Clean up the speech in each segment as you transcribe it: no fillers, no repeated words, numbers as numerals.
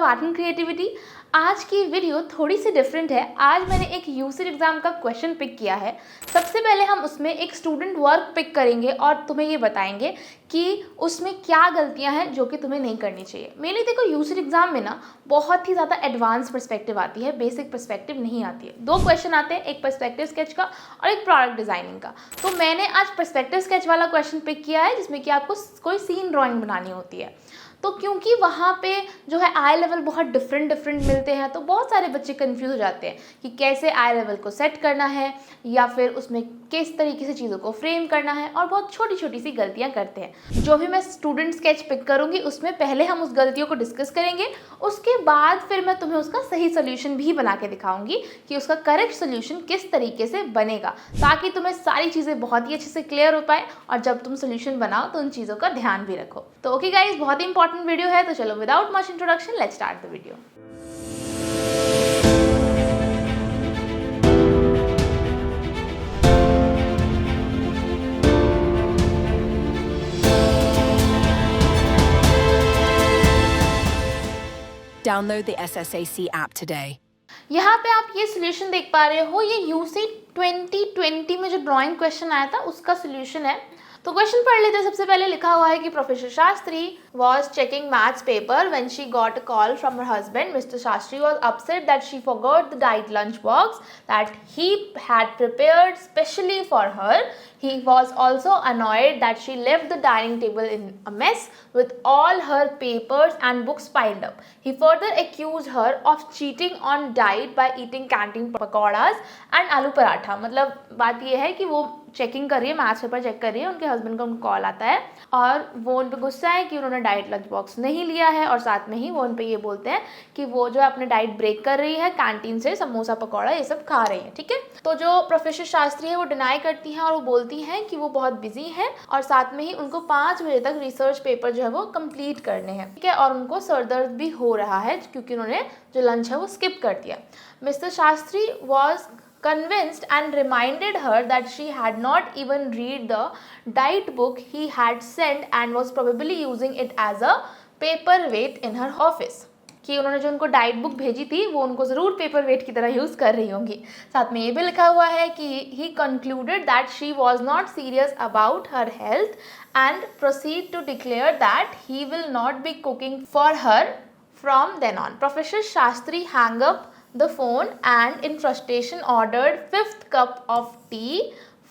Of art and creativity. आज की video थोड़ी सी डिफरेंट है। आज मैंने एक यूसेज एग्जाम का क्वेश्चन पिक किया है। सबसे पहले हम उसमें एक स्टूडेंट वर्क पिक करेंगे और तुम्हें ये बताएंगे कि उसमें क्या गलतियां हैं जो कि तुम्हें नहीं करनी चाहिए। मेनली देखो, यूसेज एग्जाम में ना बहुत ही ज़्यादा एडवांस पर्सपेक्टिव आती है, बेसिक पर्सपेक्टिव नहीं आती है। दो क्वेश्चन आते हैं, एक पर्सपेक्टिव स्केच का और एक प्रोडक्ट डिजाइनिंग का। तो मैंने आज पर्सपेक्टिव स्केच वाला क्वेश्चन पिक किया है जिसमें कि आपको कोई सीन ड्राइंग बनानी होती है। तो क्योंकि वहाँ पे जो है आई लेवल बहुत डिफरेंट मिलते हैं, तो बहुत सारे बच्चे कंफ्यूज हो जाते हैं कि कैसे आई लेवल को सेट करना है या फिर उसमें किस तरीके से चीज़ों को फ्रेम करना है, और बहुत छोटी छोटी सी गलतियाँ करते हैं। जो भी मैं स्टूडेंट स्केच पिक करूँगी उसमें पहले हम उस गलतियों को डिस्कस करेंगे, उसके बाद फिर मैं तुम्हें उसका सही सोल्यूशन भी बना के दिखाऊंगी कि उसका करेक्ट सोल्यूशन किस तरीके से बनेगा, ताकि तुम्हें सारी चीज़ें बहुत ही अच्छे से क्लियर हो पाए और जब तुम सोल्यूशन बनाओ तो उन चीज़ों का ध्यान भी रखो। तो ओके गाइज, बहुत ही इंपॉर्टेंट वीडियो है, तो चलो without much introduction let's start the video. Download the SSAC app today. यहाँ पे आप ये सोल्यूशन देख पा रहे हो, ये यूसी 2020 में जो ड्राइंग क्वेश्चन आया था उसका सोल्यूशन है। तो क्वेश्चन पढ़ लेते हैं। सबसे पहले लिखा हुआ है कि professor Shastri was checking maths paper when she got a call from her husband. Mr. Shastri was upset that she forgot the diet lunch box that he had prepared specially for her. He was also annoyed that she left the dining table in a mess with all her papers and books piled up. He further accused her of cheating on diet by eating canteen pakoras and aloo paratha. मतलब बात ये है कि वो checking कर रही है, maths paper check कर रही है, उनके हस्बैंड का उनको कॉल आता है और वो उन पर गुस्सा है कि उन्होंने डाइट लंच बॉक्स नहीं लिया है, और साथ में ही वो उन पे ये बोलते हैं कि वो जो है अपने डाइट ब्रेक कर रही है, कैंटीन से समोसा पकौड़ा ये सब खा रही है। ठीक है, तो जो प्रोफेसर शास्त्री है वो डिनाई करती हैं और वो बोलती हैं कि वो बहुत बिजी है और साथ में ही उनको 5 बजे तक रिसर्च पेपर जो है वो कंप्लीट करने हैं। ठीक है, और उनको सरदर्द भी हो रहा है क्योंकि उन्होंने जो लंच है वो स्किप कर दिया। Mister Shastri was convinced and reminded her that she had not even read the diet book he had sent and was probably using it as a paperweight in her office. कि उन्होंने जो उनको diet book भेजी थी वो उनको ज़रूर paper wait की तरह यूज़ कर रही होंगी। साथ में ये भी लिखा हुआ है कि he concluded that she was not serious about her health and proceed to declare that he will not be cooking for her from then on. Professor Shastri hung up the phone and in frustration ordered 5th cup of tea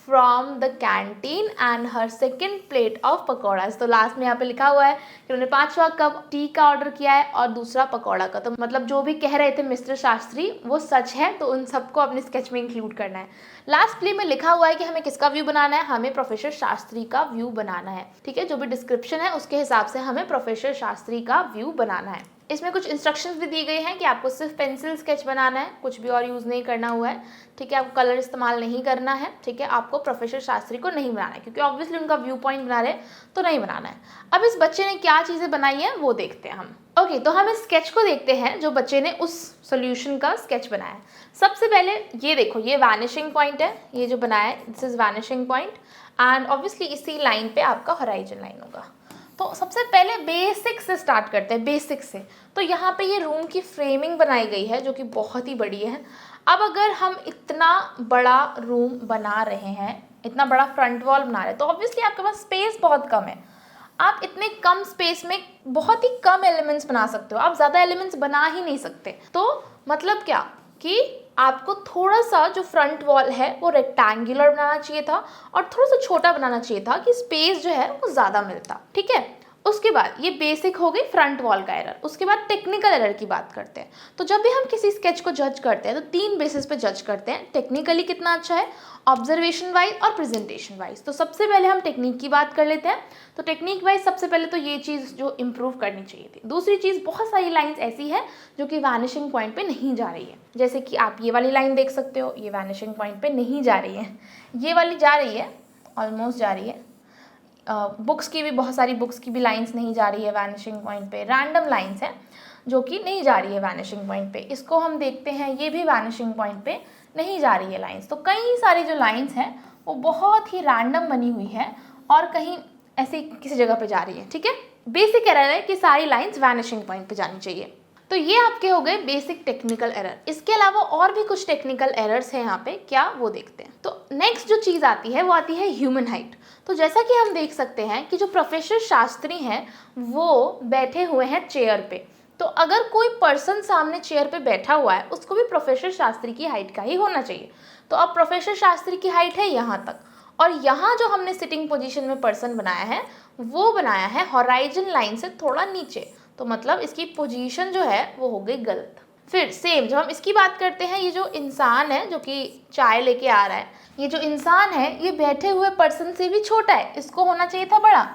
from the canteen and her second plate of pakoras. तो last में यहाँ पे लिखा हुआ है कि उन्होंने 5वां कप टी का ऑर्डर किया है और दूसरा पकौड़ा का। तो मतलब जो भी कह रहे थे मिस्टर शास्त्री वो सच है, तो उन सबको अपने स्केच में इंक्लूड करना है। लास्टली में लिखा हुआ है कि हमें किसका व्यू बनाना है, हमें प्रोफेसर शास्त्री का व्यू बनाना है। ठीक है, जो भी डिस्क्रिप्शन है उसके हिसाब से हमें प्रोफेसर शास्त्री का व्यू बनाना है। इसमें कुछ इंस्ट्रक्शंस भी दी गई हैं कि आपको सिर्फ पेंसिल स्केच बनाना है, कुछ भी और यूज़ नहीं करना हुआ है। ठीक है, आपको कलर इस्तेमाल नहीं करना है। ठीक है, आपको प्रोफेसर शास्त्री को नहीं बनाना है क्योंकि ऑब्वियसली उनका व्यू पॉइंट बना रहे तो नहीं बनाना है। अब इस बच्चे ने क्या चीज़ें बनाई है वो देखते हैं हम। ओके, तो हम इस स्केच को देखते हैं जो बच्चे ने उस सोल्यूशन का स्केच बनाया है। सबसे पहले ये देखो, ये वैनिशिंग पॉइंट है, ये जो बनाया है this is vanishing point and obviously इसी लाइन पे आपका हॉराइजन लाइन होगा। तो सबसे पहले बेसिक से स्टार्ट करते हैं, बेसिक से। तो यहाँ पे ये रूम की फ्रेमिंग बनाई गई है जो कि बहुत ही बड़ी है। अब अगर हम इतना बड़ा रूम बना रहे हैं, इतना बड़ा फ्रंट वॉल बना रहे हैं, तो ऑब्वियसली आपके पास स्पेस बहुत कम है। आप इतने कम स्पेस में बहुत ही कम एलिमेंट्स बना सकते हो, आप ज़्यादा एलिमेंट्स बना ही नहीं सकते। तो मतलब क्या कि आपको थोड़ा सा जो फ्रंट वॉल है वो रेक्टेंगुलर बनाना चाहिए था और थोड़ा सा छोटा बनाना चाहिए था कि स्पेस जो है वो ज़्यादा मिलता। ठीक है, उसके बाद ये बेसिक हो गई फ्रंट वॉल का एरर। उसके बाद टेक्निकल एरर की बात करते हैं। तो जब भी हम किसी स्केच को जज करते हैं तो 3 बेसिस पे जज करते हैं, टेक्निकली कितना अच्छा है, ऑब्जर्वेशन वाइज और प्रेजेंटेशन वाइज। तो सबसे पहले हम टेक्निक की बात कर लेते हैं। तो टेक्निक वाइज सबसे पहले तो ये चीज़ जो इम्प्रूव करनी चाहिए थी। दूसरी चीज़, बहुत सारी लाइन्स ऐसी है जो कि वैनिशिंग पॉइंट पे नहीं जा रही है, जैसे कि आप ये वाली लाइन देख सकते हो, ये वैनिशिंग पॉइंट पे नहीं जा रही है। ये वाली जा रही है, ऑलमोस्ट जा रही है। बुक्स की भी, बहुत सारी बुक्स की भी लाइंस नहीं जा रही है वैनिशिंग पॉइंट पे। रैंडम लाइंस हैं जो कि नहीं जा रही है वैनिशिंग पॉइंट पे। इसको हम देखते हैं, ये भी वैनिशिंग पॉइंट पे नहीं जा रही है लाइंस। तो कई सारी जो लाइंस हैं वो बहुत ही रैंडम बनी हुई है और कहीं ऐसे किसी जगह पे जा रही है। ठीक है, बेसिक एरर है कि सारी लाइंस वैनिशिंग पॉइंट पे जानी चाहिए। तो ये आपके हो गए बेसिक टेक्निकल एरर। इसके अलावा और भी कुछ टेक्निकल एरर्स हैं यहाँ पे, क्या वो देखते हैं। तो नेक्स्ट जो चीज़ आती है वो आती है ह्यूमन हाइट। तो जैसा कि हम देख सकते हैं कि जो प्रोफेसर शास्त्री हैं वो बैठे हुए हैं चेयर पे, तो अगर कोई पर्सन सामने चेयर पे बैठा हुआ है उसको भी प्रोफेसर शास्त्री की हाइट का ही होना चाहिए। तो अब प्रोफेसर शास्त्री की हाइट है यहाँ तक, और यहाँ जो हमने सिटिंग पोजीशन में पर्सन बनाया है वो बनाया है हॉराइजन लाइन से थोड़ा नीचे, तो मतलब इसकी पोजीशन जो है वो हो गई गलत। फिर सेम जब हम इसकी बात करते हैं, ये जो इंसान है जो कि चाय लेके आ रहा है, ये जो इंसान है ये बैठे हुए पर्सन से भी छोटा है, इसको होना चाहिए था बड़ा।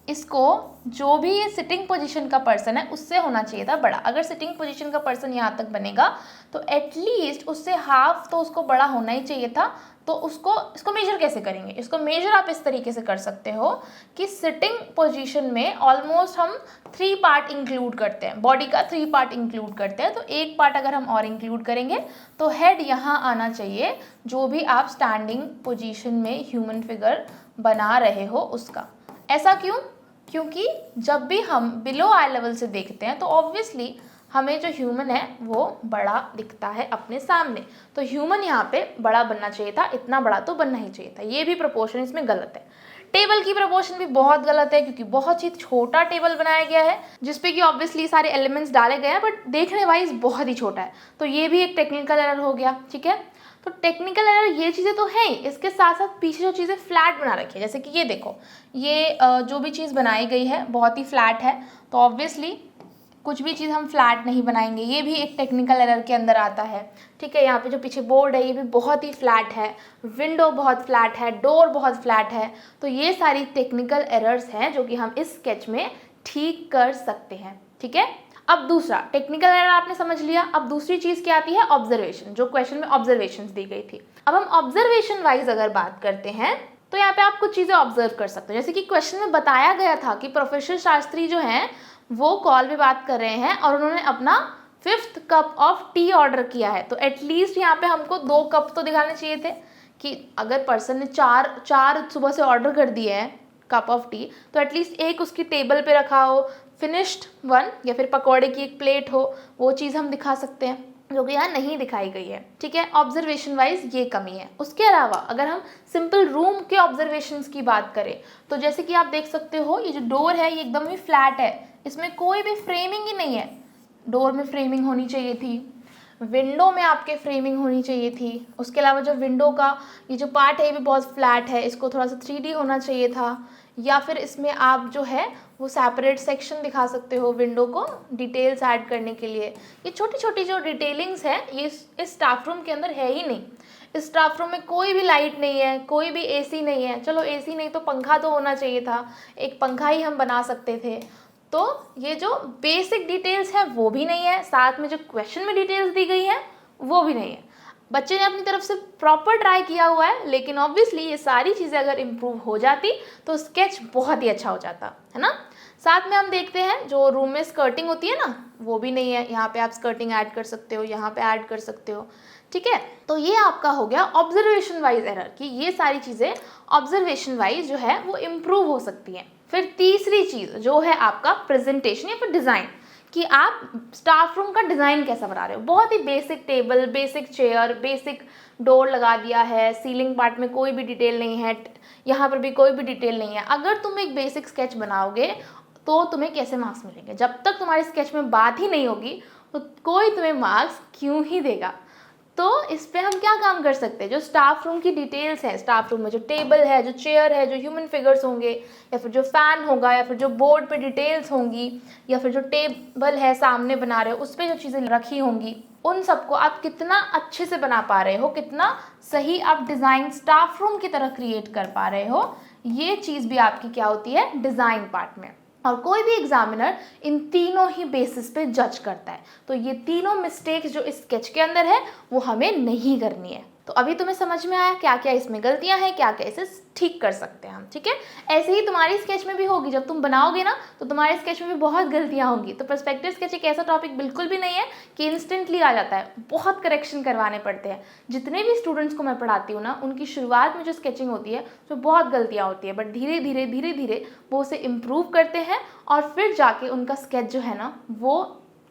इसको जो भी ये सिटिंग पोजीशन का पर्सन है उससे होना चाहिए था बड़ा। अगर सिटिंग पोजीशन का पर्सन यहाँ तक बनेगा तो एटलीस्ट उससे हाफ तो उसको बड़ा होना ही चाहिए था। तो इसको मेजर कैसे करेंगे? इसको मेजर आप इस तरीके से कर सकते हो कि सिटिंग पोजीशन में ऑलमोस्ट हम 3 पार्ट इंक्लूड करते हैं, बॉडी का 3 पार्ट इंक्लूड करते हैं। तो एक पार्ट अगर हम और इंक्लूड करेंगे तो हेड यहाँ आना चाहिए, जो भी आप स्टैंडिंग पोजीशन में ह्यूमन फिगर बना रहे हो उसका। ऐसा क्यों? क्योंकि जब भी हम बिलो आई लेवल से देखते हैं तो ऑब्वियसली हमें जो ह्यूमन है वो बड़ा दिखता है अपने सामने, तो ह्यूमन यहाँ पे बड़ा बनना चाहिए था, इतना बड़ा तो बनना ही चाहिए था। ये भी प्रोपोर्शन इसमें गलत है। टेबल की प्रोपोर्शन भी बहुत गलत है क्योंकि बहुत ही छोटा टेबल बनाया गया है जिसपे कि ऑब्वियसली सारे एलिमेंट्स डाले गए हैं, बट देखने वाइज बहुत ही छोटा है, तो ये भी एक टेक्निकल एरर हो गया। ठीक है, तो टेक्निकल एरर ये चीज़ें तो हैं ही, इसके साथ साथ पीछे जो चीज़ें फ्लैट बना रखी है, जैसे कि ये देखो, ये जो भी चीज़ बनाई गई है बहुत ही फ्लैट है, तो ऑब्वियसली कुछ भी चीज़ हम फ्लैट नहीं बनाएंगे, ये भी एक टेक्निकल एरर के अंदर आता है। ठीक है, यहाँ पे जो पीछे बोर्ड है ये भी बहुत ही फ्लैट है, विंडो बहुत फ्लैट है, डोर बहुत फ्लैट है, तो ये सारी टेक्निकल एरर्स हैं जो कि हम इस स्केच में ठीक कर सकते हैं। ठीक है, अब दूसरा टेक्निकल एरर आपने समझ लिया। अब दूसरी चीज़ क्या आती है? ऑब्जर्वेशन, जो क्वेश्चन में ऑब्जर्वेशंस दी गई थी। अब हम ऑब्जर्वेशन वाइज अगर बात करते हैं तो यहाँ पे आप कुछ चीज़ें ऑब्जर्व कर सकते हो, जैसे कि क्वेश्चन में बताया गया था कि प्रोफेसर शास्त्री जो हैं वो कॉल पे बात कर रहे हैं और उन्होंने अपना 5th cup of tea order किया है, तो एटलीस्ट यहाँ पे हमको 2 कप तो दिखाने चाहिए थे कि अगर पर्सन ने चार सुबह से ऑर्डर कर दिए हैं कप ऑफ टी, तो एटलीस्ट एक उसकी टेबल पे रखा हो, फिनिश्ड 1, या फिर पकौड़े की एक प्लेट हो, वो चीज़ हम दिखा सकते हैं, जो कि यहाँ नहीं दिखाई गई है। ठीक है, ऑब्जर्वेशन वाइज ये कमी है। उसके अलावा अगर हम सिंपल रूम के ऑब्जर्वेशंस की बात करें तो जैसे कि आप देख सकते हो ये जो डोर है ये एकदम ही फ्लैट है, इसमें कोई भी फ्रेमिंग ही नहीं है। डोर में फ्रेमिंग होनी चाहिए थी, विंडो में आपके फ्रेमिंग होनी चाहिए थी। उसके अलावा जो विंडो का ये जो पार्ट है ये भी बहुत फ्लैट है, इसको थोड़ा सा 3D होना चाहिए था, या फिर इसमें आप जो है वो सेपरेट सेक्शन दिखा सकते हो विंडो को डिटेल्स ऐड करने के लिए। ये छोटी छोटी जो डिटेलिंग्स है ये इस स्टाफ रूम के अंदर है ही नहीं। इस स्टाफ रूम में कोई भी लाइट नहीं है, कोई भी एसी नहीं है, चलो एसी नहीं तो पंखा तो होना चाहिए था, एक पंखा ही हम बना सकते थे। तो ये जो बेसिक डिटेल्स है वो भी नहीं है, साथ में जो क्वेश्चन में डिटेल्स दी गई है वो भी नहीं है। बच्चे ने अपनी तरफ से प्रॉपर ट्राई किया हुआ है, लेकिन ऑब्वियसली ये सारी चीज़ें अगर इम्प्रूव हो जाती तो स्केच बहुत ही अच्छा हो जाता है ना। साथ में हम देखते हैं जो रूम में स्कर्टिंग होती है ना वो भी नहीं है, यहाँ पे आप स्कर्टिंग ऐड कर सकते हो, यहाँ पे ऐड कर सकते हो। ठीक है, तो ये आपका हो गया ऑब्जर्वेशन वाइज एरर कि ये सारी चीज़ें ऑब्जर्वेशन वाइज जो है वो इम्प्रूव हो सकती हैं। फिर तीसरी चीज़ जो है आपका प्रेजेंटेशन या फिर डिज़ाइन, कि आप स्टाफ रूम का डिज़ाइन कैसा बना रहे हो। बहुत ही basic table, basic chair, basic door लगा दिया है, सीलिंग पार्ट में कोई भी डिटेल नहीं है, यहाँ पर भी कोई भी डिटेल नहीं है। अगर तुम एक बेसिक स्केच बनाओगे तो तुम्हें कैसे मार्क्स मिलेंगे? जब तक तुम्हारे स्केच में बात ही नहीं होगी तो कोई तुम्हें मार्क्स क्यों ही देगा। तो इस पे हम क्या काम कर सकते हैं, जो स्टाफ रूम की डिटेल्स है, स्टाफ रूम में जो टेबल है, जो चेयर है, जो ह्यूमन फिगर्स होंगे, या फिर जो फैन होगा, या फिर जो बोर्ड पे डिटेल्स होंगी, या फिर जो टेबल है सामने बना रहे हो उस पर जो चीज़ें रखी होंगी, उन सबको आप कितना अच्छे से बना पा रहे हो, कितना सही आप डिज़ाइन स्टाफ रूम की तरह क्रिएट कर पा रहे हो, ये चीज़ भी आपकी क्या होती है डिज़ाइन पार्ट में। और कोई भी एग्जामिनर इन तीनों ही बेसिस पे जज करता है, तो ये तीनों मिस्टेक्स जो इस स्केच के अंदर है वो हमें नहीं करनी है। तो अभी तुम्हें समझ में आया क्या क्या इसमें गलतियां हैं, क्या क्या इसे ठीक कर सकते हैं हम। ठीक है, ऐसे ही तुम्हारी स्केच में भी होगी, जब तुम बनाओगे ना तो तुम्हारे स्केच में भी बहुत गलतियां होंगी। तो पर्सपेक्टिव स्केच एक ऐसा टॉपिक बिल्कुल भी नहीं है कि इंस्टेंटली आ जाता है, बहुत करेक्शन करवाने पड़ते हैं। जितने भी स्टूडेंट्स को मैं पढ़ाती हूँ ना उनकी शुरुआत में जो स्केचिंग होती है तो बहुत गलतियाँ होती है, बट धीरे धीरे वो उसे इम्प्रूव करते हैं और फिर जाके उनका स्केच जो है ना वो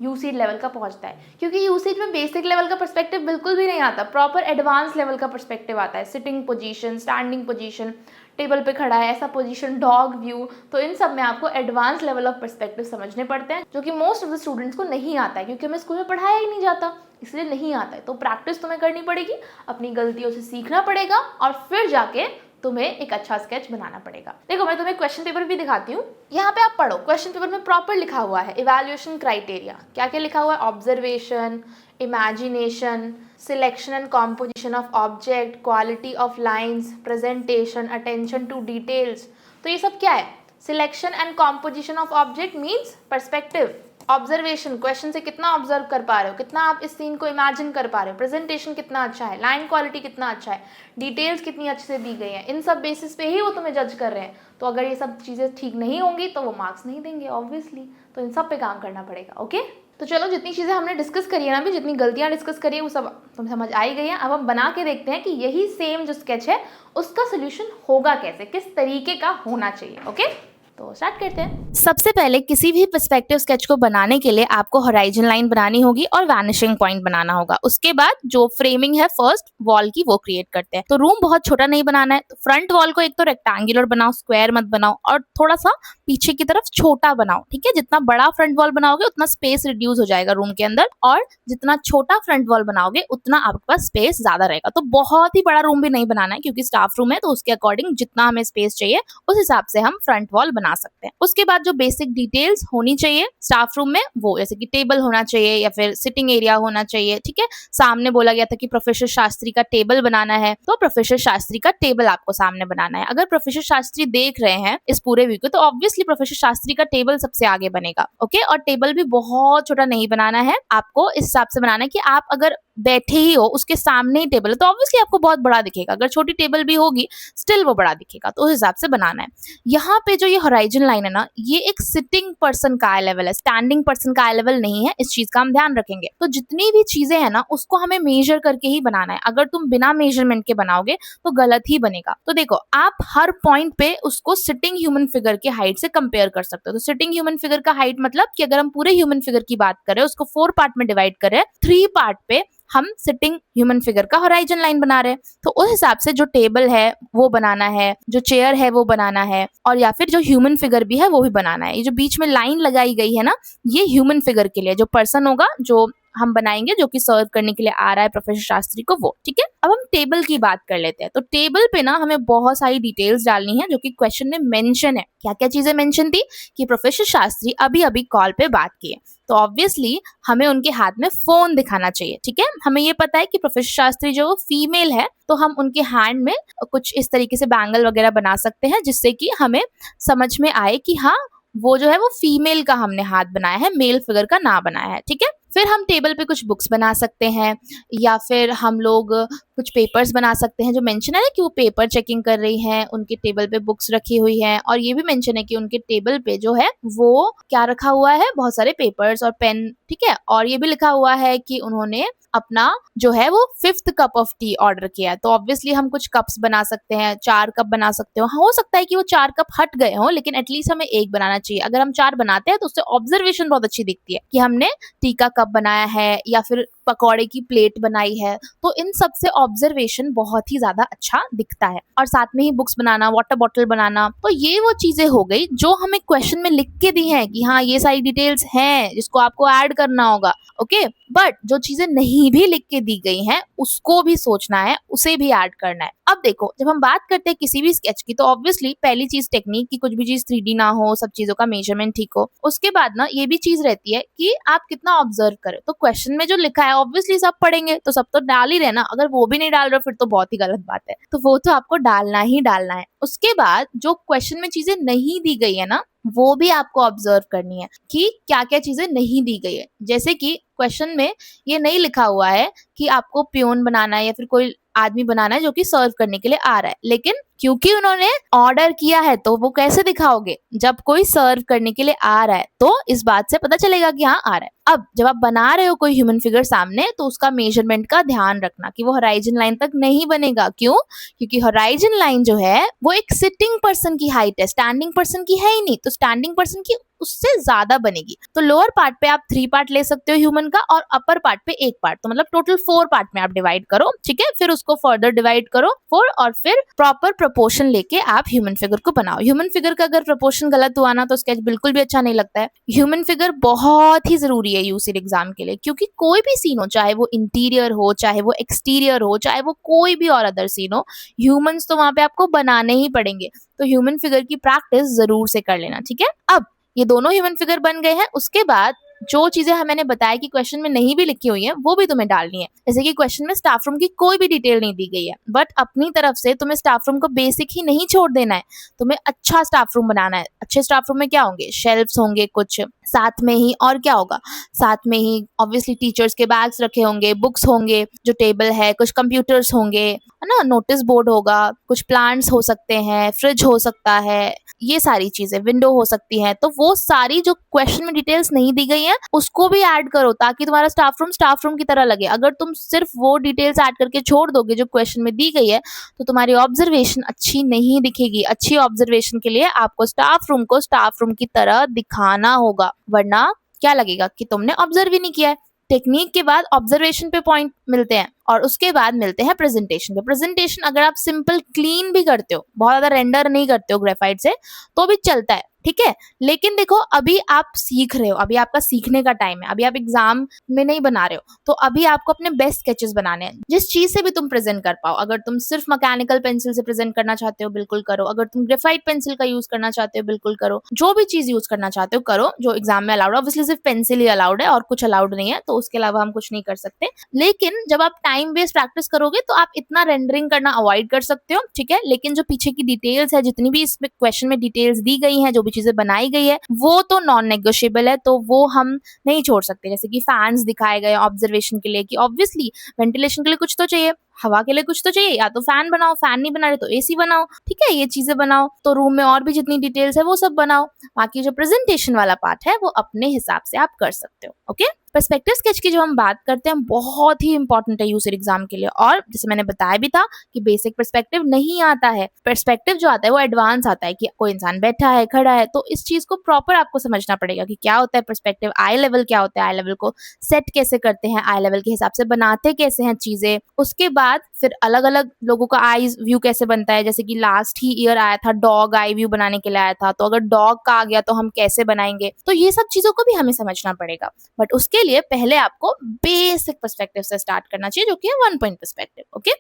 यूसीड लेवल का पहुंचता है, क्योंकि यूसीड में बेसिक लेवल का पर्सपेक्टिव बिल्कुल भी नहीं आता, प्रॉपर एडवांस लेवल का पर्सपेक्टिव आता है। Sitting position, standing position, table पे खड़ा है ऐसा पोजीशन, डॉग व्यू, तो इन सब में आपको एडवांस लेवल ऑफ पर्सपेक्टिव समझने पड़ते हैं, जो कि मोस्ट ऑफ द स्टूडेंट्स को नहीं आता है, क्योंकि हमें स्कूल में पढ़ाया ही नहीं जाता, इसलिए नहीं आता है। तो प्रैक्टिस तुम्हें करनी पड़ेगी, अपनी गलतियों से सीखना पड़ेगा और फिर जाके तुम्हें एक अच्छा स्केच बनाना पड़ेगा। देखो मैं तुम्हें क्वेश्चन पेपर भी दिखाती हूँ, यहाँ पे आप पढ़ो। क्वेश्चन पेपर में प्रॉपर लिखा हुआ है इवैल्यूएशन क्राइटेरिया, क्या क्या लिखा हुआ है, observation, imagination, selection and composition of object, quality of lines, presentation, attention to details. तो ये सब क्या है, selection and composition of object means perspective, observation, question से कितना ऑब्जर्व कर पा रहे हो, कितना आप इस सीन को इमेजिन कर पा रहे हो, प्रेजेंटेशन कितना अच्छा है, लाइन क्वालिटी कितना अच्छा है, डिटेल्स कितनी अच्छे से दी गई हैं, इन सब बेसिस पे ही वो तुम्हें जज कर रहे हैं। तो अगर ये सब चीज़ें ठीक नहीं होंगी तो वो मार्क्स नहीं देंगे ऑब्वियसली, तो इन सब पे काम करना पड़ेगा। ओके, तो चलो जितनी चीज़ें हमने डिस्कस करी है ना, अभी जितनी गलतियाँ डिस्कस करी है वो सब तुम समझ आई गई हैं। अब हम बना के देखते हैं कि यही सेम जो स्केच है उसका सोल्यूशन होगा कैसे, किस तरीके का होना चाहिए। ओके, तो स्टार्ट करते हैं। सबसे पहले किसी भी पर्सपेक्टिव स्केच को बनाने के लिए आपको होराइजन लाइन बनानी होगी और वैनिशिंग पॉइंट बनाना होगा। उसके बाद जो फ्रेमिंग है फर्स्ट वॉल की वो क्रिएट करते हैं। तो रूम बहुत छोटा नहीं बनाना है, तो फ्रंट वॉल को एक तो रेक्टेंगुलर बनाओ, स्क्वायर मत बनाओ, और थोड़ा सा पीछे की तरफ छोटा बनाओ। ठीक है, जितना बड़ा फ्रंट वॉल बनाओगे उतना स्पेस रिड्यूस हो जाएगा रूम के अंदर, और जितना छोटा फ्रंट वॉल बनाओगे उतना आपके पास स्पेस ज्यादा रहेगा। तो बहुत ही बड़ा रूम भी नहीं बनाना है, क्योंकि स्टाफ रूम है तो उसके अकॉर्डिंग जितना हमें स्पेस चाहिए उस हिसाब से हम फ्रंट वॉल बना सकते हैं। उसके बाद जो बेसिक डिटेल्स होनी चाहिए स्टाफ रूम में, वो जैसे कि टेबल होना चाहिए या फिर सिटिंग एरिया होना चाहिए। ठीक है, सामने बोला गया था कि प्रोफेसर शास्त्री का टेबल बनाना है, तो प्रोफेसर शास्त्री का टेबल आपको सामने बनाना है। अगर प्रोफेसर शास्त्री देख रहे हैं इस पूरे व्यू को तो ऑब्वियसली प्रोफेसर शास्त्री का टेबल सबसे आगे बनेगा। ओके, और टेबल भी बहुत छोटा नहीं बनाना है, आपको इस हिसाब से बनाना है कि आप अगर बैठे ही हो उसके सामने ही टेबल है तो ऑब्वियसली आपको बहुत बड़ा दिखेगा, अगर छोटी टेबल भी होगी स्टिल वो बड़ा दिखेगा, तो उस हिसाब से बनाना है। यहाँ पे जो ये होराइजन लाइन है ना, ये एक सिटिंग पर्सन का आई लेवल है, स्टैंडिंग पर्सन का आई लेवल नहीं है, इस चीज का हम ध्यान रखेंगे। तो जितनी भी चीजें हैं ना उसको हमें मेजर करके ही बनाना है, अगर तुम बिना मेजरमेंट के बनाओगे तो गलत ही बनेगा। तो देखो आप हर पॉइंट पे उसको सिटिंग ह्यूमन फिगर की हाइट से कंपेयर कर सकते हो। तो सिटिंग ह्यूमन फिगर का हाइट मतलब कि अगर हम पूरे ह्यूमन फिगर की बात करें, उसको 4 पार्ट में डिवाइड करें, 3 पार्ट पे हम सिटिंग ह्यूमन फिगर का होराइजन लाइन बना रहे हैं, तो उस हिसाब से जो टेबल है वो बनाना है, जो चेयर है वो बनाना है, और या फिर जो ह्यूमन फिगर भी है वो भी बनाना है। ये जो बीच में लाइन लगाई गई है ना, ये ह्यूमन फिगर के लिए जो पर्सन होगा जो हम बनाएंगे, जो कि सर्व करने के लिए आ रहा है प्रोफेसर शास्त्री को, वो। ठीक है, अब हम टेबल की बात कर लेते हैं। तो टेबल पे ना हमें बहुत सारी डिटेल्स डालनी है जो कि क्वेश्चन में मेंशन है। क्या क्या चीजें मेंशन थी कि प्रोफेसर शास्त्री अभी अभी कॉल पे बात किए, तो ऑब्वियसली हमें उनके हाथ में फोन दिखाना चाहिए। ठीक है, हमें ये पता है कि प्रोफेसर शास्त्री जो फीमेल है, तो हम उनके हैंड में कुछ इस तरीके से बैंगल वगैरह बना सकते हैं जिससे कि हमें समझ में आए कि हाँ वो जो है वो फीमेल का हमने हाथ बनाया है, मेल फिगर का ना बनाया है। ठीक है, फिर हम टेबल पे कुछ बुक्स बना सकते हैं, या फिर हम लोग कुछ पेपर्स बना सकते हैं जो मेंशन है कि वो पेपर चेकिंग कर रही हैं, उनके टेबल पे बुक्स रखी हुई हैं, और ये भी मेंशन है कि उनके टेबल पे जो है वो क्या रखा हुआ है, बहुत सारे पेपर्स और पेन। ठीक है, और ये भी लिखा हुआ है कि उन्होंने अपना जो है वो 5th cup of tea order किया है। तो ऑब्वियसली हम कुछ कप्स बना सकते हैं, 4 कप बना सकते हो सकता है कि वो 4 कप हट गए हों, लेकिन एटलीस्ट हमें एक बनाना चाहिए। अगर हम 4 बनाते हैं तो उससे ऑब्जर्वेशन बहुत अच्छी दिखती है कि हमने टी का कप बनाया है या फिर पकौड़े की प्लेट बनाई है, तो इन सब से ऑब्जर्वेशन बहुत ही ज्यादा अच्छा दिखता है। और साथ में ही बुक्स बनाना, वाटर बॉटल बनाना, तो ये वो चीजें हो गई जो हमें क्वेश्चन में लिख के दी हैं कि हाँ ये सारी डिटेल्स हैं जिसको आपको ऐड करना होगा। ओके, बट जो चीजें नहीं भी लिख के दी गई हैं उसको भी सोचना है, उसे भी ऐड करना है। अब देखो जब हम बात करते हैं किसी भी स्केच की, तो ऑब्वियसली पहली चीज टेक्निक की, कुछ भी चीज 3D ना हो, सब चीजों का मेजरमेंट ठीक हो। उसके बाद ना ये भी चीज रहती है कि आप कितना ऑब्जर्व करें। तो क्वेश्चन में जो लिखा है ऑब्वियसली सब पढ़ेंगे तो सब तो डाल ही रहे ना, अगर वो भी नहीं डाल रहे फिर तो बहुत ही गलत बात है। तो वो तो आपको डालना ही डालना है। उसके बाद जो क्वेश्चन में चीजें नहीं दी गई है ना, वो भी आपको ऑब्जर्व करनी है कि क्या क्या चीजें नहीं दी गई है। जैसे कि क्वेश्चन में ये नहीं लिखा हुआ है कि आपको पियोन बनाना है या फिर कोई आदमी बनाना है जो कि सर्व करने के लिए आ रहा है, लेकिन क्योंकि उन्होंने ऑर्डर किया है, तो वो कैसे दिखाओगे? जब कोई सर्व करने के लिए आ रहा है तो इस बात से पता चलेगा कि हाँ आ रहा है। अब जब आप बना रहे हो कोई ह्यूमन फिगर सामने, तो उसका मेजरमेंट का ध्यान रखना कि वो होराइजन लाइन तक नहीं बनेगा। क्यों? क्योंकि होराइजन लाइन जो है वो एक सिटिंग पर्सन की हाइट है, स्टैंडिंग पर्सन की है ही नहीं, तो स्टैंडिंग पर्सन की उससे ज्यादा बनेगी। तो लोअर पार्ट पे आप 3 पार्ट ले सकते हो ह्यूमन का, और अपर पार्ट पे 1 पार्ट, तो मतलब टोटल 4 पार्ट में आप डिवाइड करो, ठीक है। फिर उसको फर्दर डिवाइड करो 4, और फिर प्रॉपर प्रोपोर्शन लेके आप ह्यूमन फिगर को बनाओ। ह्यूमन फिगर का अगर प्रोपोर्शन गलत हुआ ना, तो स्केच बिल्कुल भी अच्छा नहीं लगता है। ह्यूमन फिगर बहुत ही जरूरी है यूसीड एग्जाम के लिए, क्योंकि कोई भी सीन हो, चाहे वो इंटीरियर हो, चाहे वो एक्सटीरियर हो, चाहे वो कोई भी और अदर सीन हो, ह्यूमंस तो वहां पे आपको बनाने ही पड़ेंगे। तो ह्यूमन फिगर की प्रैक्टिस जरूर से कर लेना, ठीक है। अब ये दोनों ह्यूमन फिगर बन गए हैं, उसके बाद जो चीजें मैंने बताया कि क्वेश्चन में नहीं भी लिखी हुई है, वो भी तुम्हें डालनी है। जैसे कि क्वेश्चन में स्टाफ रूम की कोई भी डिटेल नहीं दी गई है, बट अपनी तरफ से तुम्हें स्टाफ रूम को बेसिक ही नहीं छोड़ देना है, तुम्हें अच्छा स्टाफ रूम बनाना है। अच्छे स्टाफ रूम में क्या होंगे? शेल्फ्स होंगे कुछ साथ में ही, और क्या होगा साथ में ही? ऑब्वियसली टीचर्स के बैग्स रखे होंगे, बुक्स होंगे, जो टेबल है, कुछ कंप्यूटर्स होंगे, है ना, नोटिस बोर्ड होगा, कुछ प्लांट्स हो सकते हैं, फ्रिज हो सकता है, ये सारी चीजें, विंडो हो सकती है। तो वो सारी जो क्वेश्चन में डिटेल्स नहीं दी गई हैं, उसको भी ऐड करो, ताकि तुम्हारा स्टाफ रूम की तरह लगे। अगर तुम सिर्फ वो डिटेल्स ऐड करके छोड़ दोगे जो क्वेश्चन में दी गई है, तो तुम्हारी ऑब्जर्वेशन अच्छी नहीं दिखेगी। अच्छी ऑब्जर्वेशन के लिए आपको स्टाफ रूम को स्टाफ रूम की तरह दिखाना होगा, वरना क्या लगेगा कि तुमने ऑब्जर्व ही नहीं किया है। टेक्निक के बाद ऑब्जर्वेशन पे पॉइंट मिलते हैं, और उसके बाद मिलते हैं प्रेजेंटेशन पे। प्रेजेंटेशन अगर आप सिंपल क्लीन भी करते हो, बहुत ज्यादा रेंडर नहीं करते हो ग्रेफाइट से, तो भी चलता है, ठीक है। लेकिन देखो, अभी आप सीख रहे हो, अभी आपका सीखने का टाइम है, अभी आप एग्जाम में नहीं बना रहे हो, तो अभी आपको अपने बेस्ट स्केचेस बनाने हैं, जिस चीज से भी तुम प्रेजेंट कर पाओ। अगर तुम सिर्फ मैकेनिकल पेंसिल से प्रेजेंट करना चाहते हो, बिल्कुल करो। अगर तुम ग्रेफाइट पेंसिल का यूज करना चाहते हो, बिल्कुल करो। जो भी चीज यूज करना चाहते हो करो, जो एग्जाम में अलाउड है। ऑब्वियसली सिर्फ पेंसिल ही अलाउड है और कुछ अलाउड नहीं है, तो उसके अलावा हम कुछ नहीं कर सकते। लेकिन जब आप टाइम बेस्ड प्रैक्टिस करोगे, तो आप इतना रेंडरिंग करना अवॉइड कर सकते हो, ठीक है। लेकिन जो पीछे की डिटेल्स है, जितनी भी इसमें क्वेश्चन में डिटेल्स दी गई है, जो भी चीजें बनाई गई है, वो तो नॉन नेगोशिएबल है, तो वो हम नहीं छोड़ सकते। जैसे कि फैंस दिखाए गए ऑब्जर्वेशन के लिए, कि ऑब्वियसली वेंटिलेशन के लिए कुछ तो चाहिए, हवा के लिए कुछ तो चाहिए, या तो फैन बनाओ, फैन नहीं बना रहे तो एसी बनाओ, ठीक है। ये चीजें बनाओ, तो रूम में और भी जितनी डिटेल्स है वो सब बनाओ। बाकी जो प्रेजेंटेशन वाला पार्ट है, वो अपने हिसाब से आप कर सकते हो, ओके। पर्सपेक्टिव स्केच की जो हम बात करते हैं, बहुत ही इंपॉर्टेंट है यूसर एग्जाम के लिए, और जैसे मैंने बताया भी था कि बेसिक पर्सपेक्टिव नहीं आता है। पर्सपेक्टिव जो आता है वो एडवांस आता है, कि कोई इंसान बैठा है, खड़ा है, तो इस चीज को प्रॉपर आपको समझना पड़ेगा कि क्या होता है पर्सपेक्टिव, आई लेवल क्या होता है, आई लेवल को सेट कैसे करते हैं, आई लेवल के हिसाब से बनाते कैसे हैं चीजें। उसके बाद फिर अलग अलग लोगों का आई व्यू कैसे बनता है। जैसे कि लास्ट ही ईयर आया था, डॉग आई व्यू बनाने के लिए आया था, तो अगर डॉग का आ गया तो हम कैसे बनाएंगे, तो ये सब चीजों को भी हमें समझना पड़ेगा। बट उसके लिए पहले आपको बेसिक पर्सपेक्टिव से स्टार्ट करना चाहिए, जो कि है 1 पॉइंट पर्सपेक्टिव, ओके।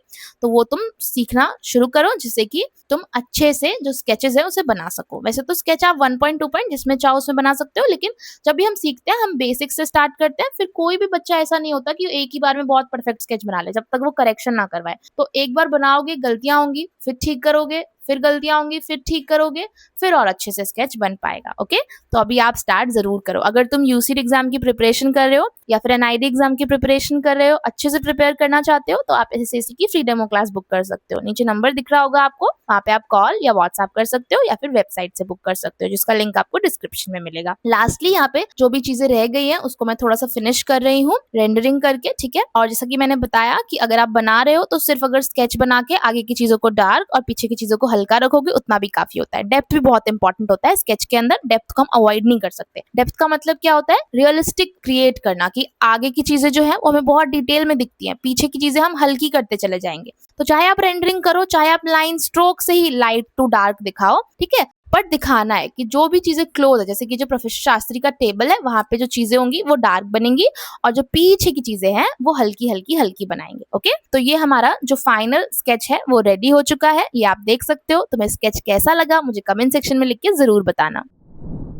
तो वो तुम सीखना शुरू करो, जिससे कि तुम अच्छे से जो स्केचेस है उसे बना सको। वैसे तो स्केच आप 1 पॉइंट 2 पॉइंट जिसमें चाहो उसमें बना सकते हो, लेकिन जब भी हम सीखते हैं, हम बेसिक से स्टार्ट करते हैं। फिर कोई भी बच्चा ऐसा नहीं होता कि एक ही बार में बहुत परफेक्ट स्केच बना ले, जब तक वो करेक्शन ना करवाए। तो एक बार बनाओगे, गलतियां होंगी, फिर ठीक करोगे, फिर गलतियां होंगी, फिर ठीक करोगे, फिर और अच्छे से स्केच बन पाएगा, ओके। तो अभी आप स्टार्ट जरूर करो। अगर तुम यूसीड एग्जाम की प्रिपरेशन कर रहे हो, या फिर एनआईडी एग्जाम की प्रिपरेशन कर रहे हो, अच्छे से प्रिपेयर करना चाहते हो, तो आप एसएससी की फ्री डेमो क्लास बुक कर सकते हो। नीचे नंबर दिख रहा होगा आपको, वहां पे आप कॉल या व्हाट्सएप कर सकते हो, या फिर वेबसाइट से बुक कर सकते हो, जिसका लिंक आपको डिस्क्रिप्शन में मिलेगा। लास्टली यहाँ पे जो भी चीजें रह गई है, उसको मैं थोड़ा सा फिनिश कर रही हूँ रेंडरिंग करके, ठीक है। और जैसा कि मैंने बताया कि अगर आप बना रहे हो, तो सिर्फ अगर स्केच बना के आगे की चीजों को डार्क और पीछे की चीजों को हल्का रखोगे, उतना भी काफी होता है। डेप्थ भी बहुत इंपॉर्टेंट होता है स्केच के अंदर, डेप्थ को हम अवॉइड नहीं कर सकते। डेप्थ का मतलब क्या होता है? रियलिस्टिक क्रिएट करना, कि आगे की चीजें जो है वो हमें बहुत डिटेल में दिखती हैं, पीछे की चीजें हम हल्की करते चले जाएंगे। तो चाहे आप रेंडरिंग करो, चाहे आप लाइन स्ट्रोक से ही लाइट टू डार्क दिखाओ, ठीक है, बट दिखाना है कि जो भी चीजें क्लोज है, जैसे कि जो प्रोफेसर शास्त्री का टेबल है, वहां पे जो चीजें होंगी वो डार्क बनेंगी, और जो पीछे की चीजें हैं वो हल्की हल्की हल्की बनाएंगे, ओके। तो ये हमारा जो फाइनल स्केच है वो रेडी हो चुका है, ये आप देख सकते हो। तुम्हें स्केच कैसा लगा मुझे कमेंट सेक्शन में लिख के जरूर बताना।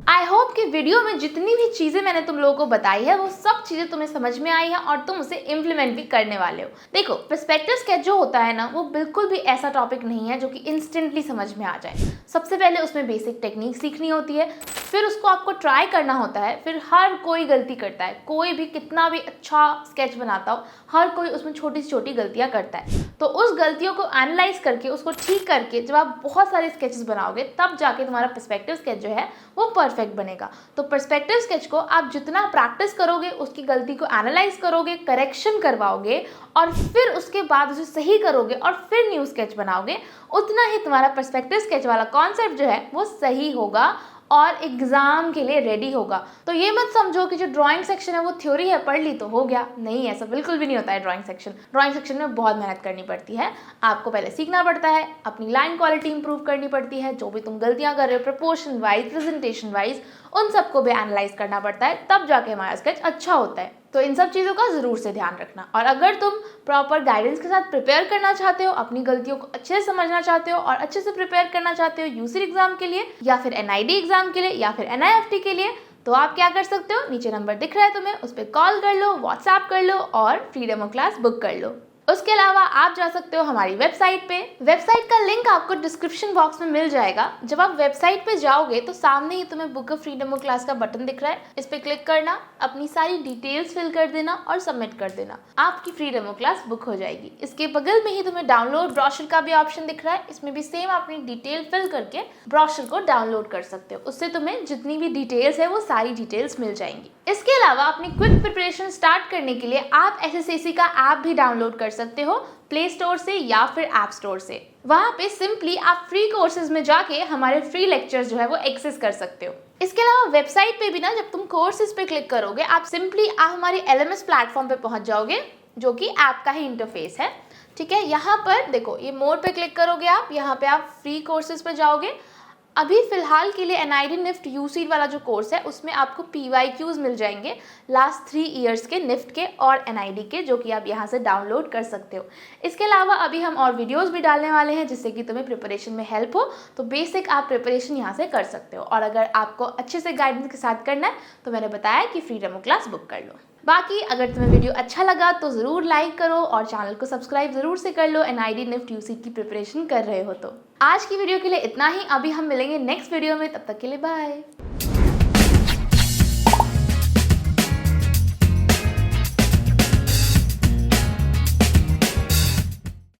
आई होप कि वीडियो में जितनी भी चीज़ें मैंने तुम लोगों को बताई है वो सब चीज़ें तुम्हें समझ में आई है और तुम उसे इम्प्लीमेंट भी करने वाले हो। देखो, पर्सपेक्टिव स्केच जो होता है ना, वो बिल्कुल भी ऐसा टॉपिक नहीं है जो कि इंस्टेंटली समझ में आ जाए। सबसे पहले उसमें बेसिक टेक्निक सीखनी होती है, फिर उसको आपको ट्राई करना होता है। फिर हर कोई गलती करता है, कोई भी कितना भी अच्छा स्केच बनाता हो, हर कोई उसमें छोटी से छोटी गलतियाँ करता है। तो उस गलतियों को एनालाइज करके, उसको ठीक करके जब आप बहुत सारे स्केचेस बनाओगे, तब जाके तुम्हारा पर्सपेक्टिव स्केच जो है वो परफेक्ट बनेगा। तो पर्सपेक्टिव स्केच को आप जितना प्रैक्टिस करोगे, उसकी गलती को एनालाइज करोगे, करेक्शन करवाओगे और फिर उसके बाद उसे सही करोगे और फिर न्यू स्केच बनाओगे, उतना ही तुम्हारा पर्सपेक्टिव स्केच वाला कॉन्सेप्ट जो है वो सही होगा और एग्जाम के लिए रेडी होगा। तो ये मत समझो कि जो ड्राइंग सेक्शन है वो थ्योरी है, पढ़ ली तो हो गया। नहीं, ऐसा बिल्कुल भी नहीं होता है। ड्राइंग सेक्शन में बहुत मेहनत करनी पड़ती है। आपको पहले सीखना पड़ता है, अपनी लाइन क्वालिटी इंप्रूव करनी पड़ती है, जो भी तुम गलतियां कर रहे हो प्रपोर्शन वाइज, प्रेजेंटेशन वाइज, उन सबको भी एनालाइज करना पड़ता है, तब जाके हमारा स्केच अच्छा होता है। तो इन सब चीज़ों का ज़रूर से ध्यान रखना। और अगर तुम प्रॉपर गाइडेंस के साथ प्रिपेयर करना चाहते हो, अपनी गलतियों को अच्छे से समझना चाहते हो और अच्छे से प्रिपेयर करना चाहते हो यूसी एग्जाम के लिए या फिर एनआईडी एग्जाम के लिए या फिर एनआईएफटी के लिए, तो आप क्या कर सकते हो, नीचे नंबर दिख रहा है तुम्हें, उस पर कॉल कर लो, व्हाट्सएप कर लो और फ्री डेमो क्लास बुक कर लो। उसके अलावा आप जा सकते हो हमारी वेबसाइट पे। वेबसाइट का लिंक आपको डिस्क्रिप्शन बॉक्स में मिल जाएगा। जब आप वेबसाइट पे जाओगे तो सामने ही तुम्हें book a free demo class का बटन दिख रहा है, इस पे क्लिक करना, अपनी सारी डिटेल्स फिल कर देना और सबमिट कर देना, आपकी फ्री डेमो क्लास बुक हो जाएगी। इसके बगल में ही तुम्हें डाउनलोड ब्रोशर का भी ऑप्शन दिख रहा है, इसमें भी सेम अपनी डिटेल फिल करके ब्रोशर को डाउनलोड कर सकते हो। उससे तुम्हें जितनी भी डिटेल्स है वो सारी डिटेल्स मिल जाएंगी। इसके अलावा अपनी क्विक प्रिपरेशन स्टार्ट करने के लिए आप एसएसएसी का ऐप भी डाउनलोड कर सकते हो प्ले स्टोर से या फिर ऐप स्टोर से। वहां पे सिंपली आप फ्री कोर्सेज में जाके हमारे फ्री लेक्चर्स जो है वो एक्सेस कर सकते हो। इसके अलावा वेबसाइट पे भी ना, जब तुम कोर्सेज पे क्लिक करोगे, आप सिंपली हमारी एलएमएस प्लेटफॉर्म पे पहुंच जाओगे, जो कि ऐप का ही इंटरफेस है। ठीक है, यहाँ पर देखो, ये मोर पे क्लिक करोगे आप, यहाँ पे आप फ्री कोर्सेज पे जाओगे। अभी फिलहाल के लिए एनआईडी निफ्ट यूसी वाला जो कोर्स है उसमें आपको पीवाईक्यूज मिल जाएंगे लास्ट 3 इयर्स के निफ्ट के और एनआईडी के, जो कि आप यहाँ से डाउनलोड कर सकते हो। इसके अलावा अभी हम और वीडियोस भी डालने वाले हैं जिससे कि तुम्हें प्रिपरेशन में हेल्प हो, तो बेसिक आप प्रिपरेशन यहाँ से कर सकते हो। और अगर आपको अच्छे से गाइडेंस के साथ करना है तो मैंने बताया कि फ्री डेमो क्लास बुक कर लो। बाकी अगर तुम्हें वीडियो अच्छा लगा तो ज़रूर लाइक करो और चैनल को सब्सक्राइब ज़रूर से कर लो एनआईडी निफ्ट यूसी की प्रिपरेशन कर रहे हो तो। आज की वीडियो के लिए इतना ही। अभी हम मिलेंगे नेक्स्ट वीडियो में, तब तक के लिए बाय।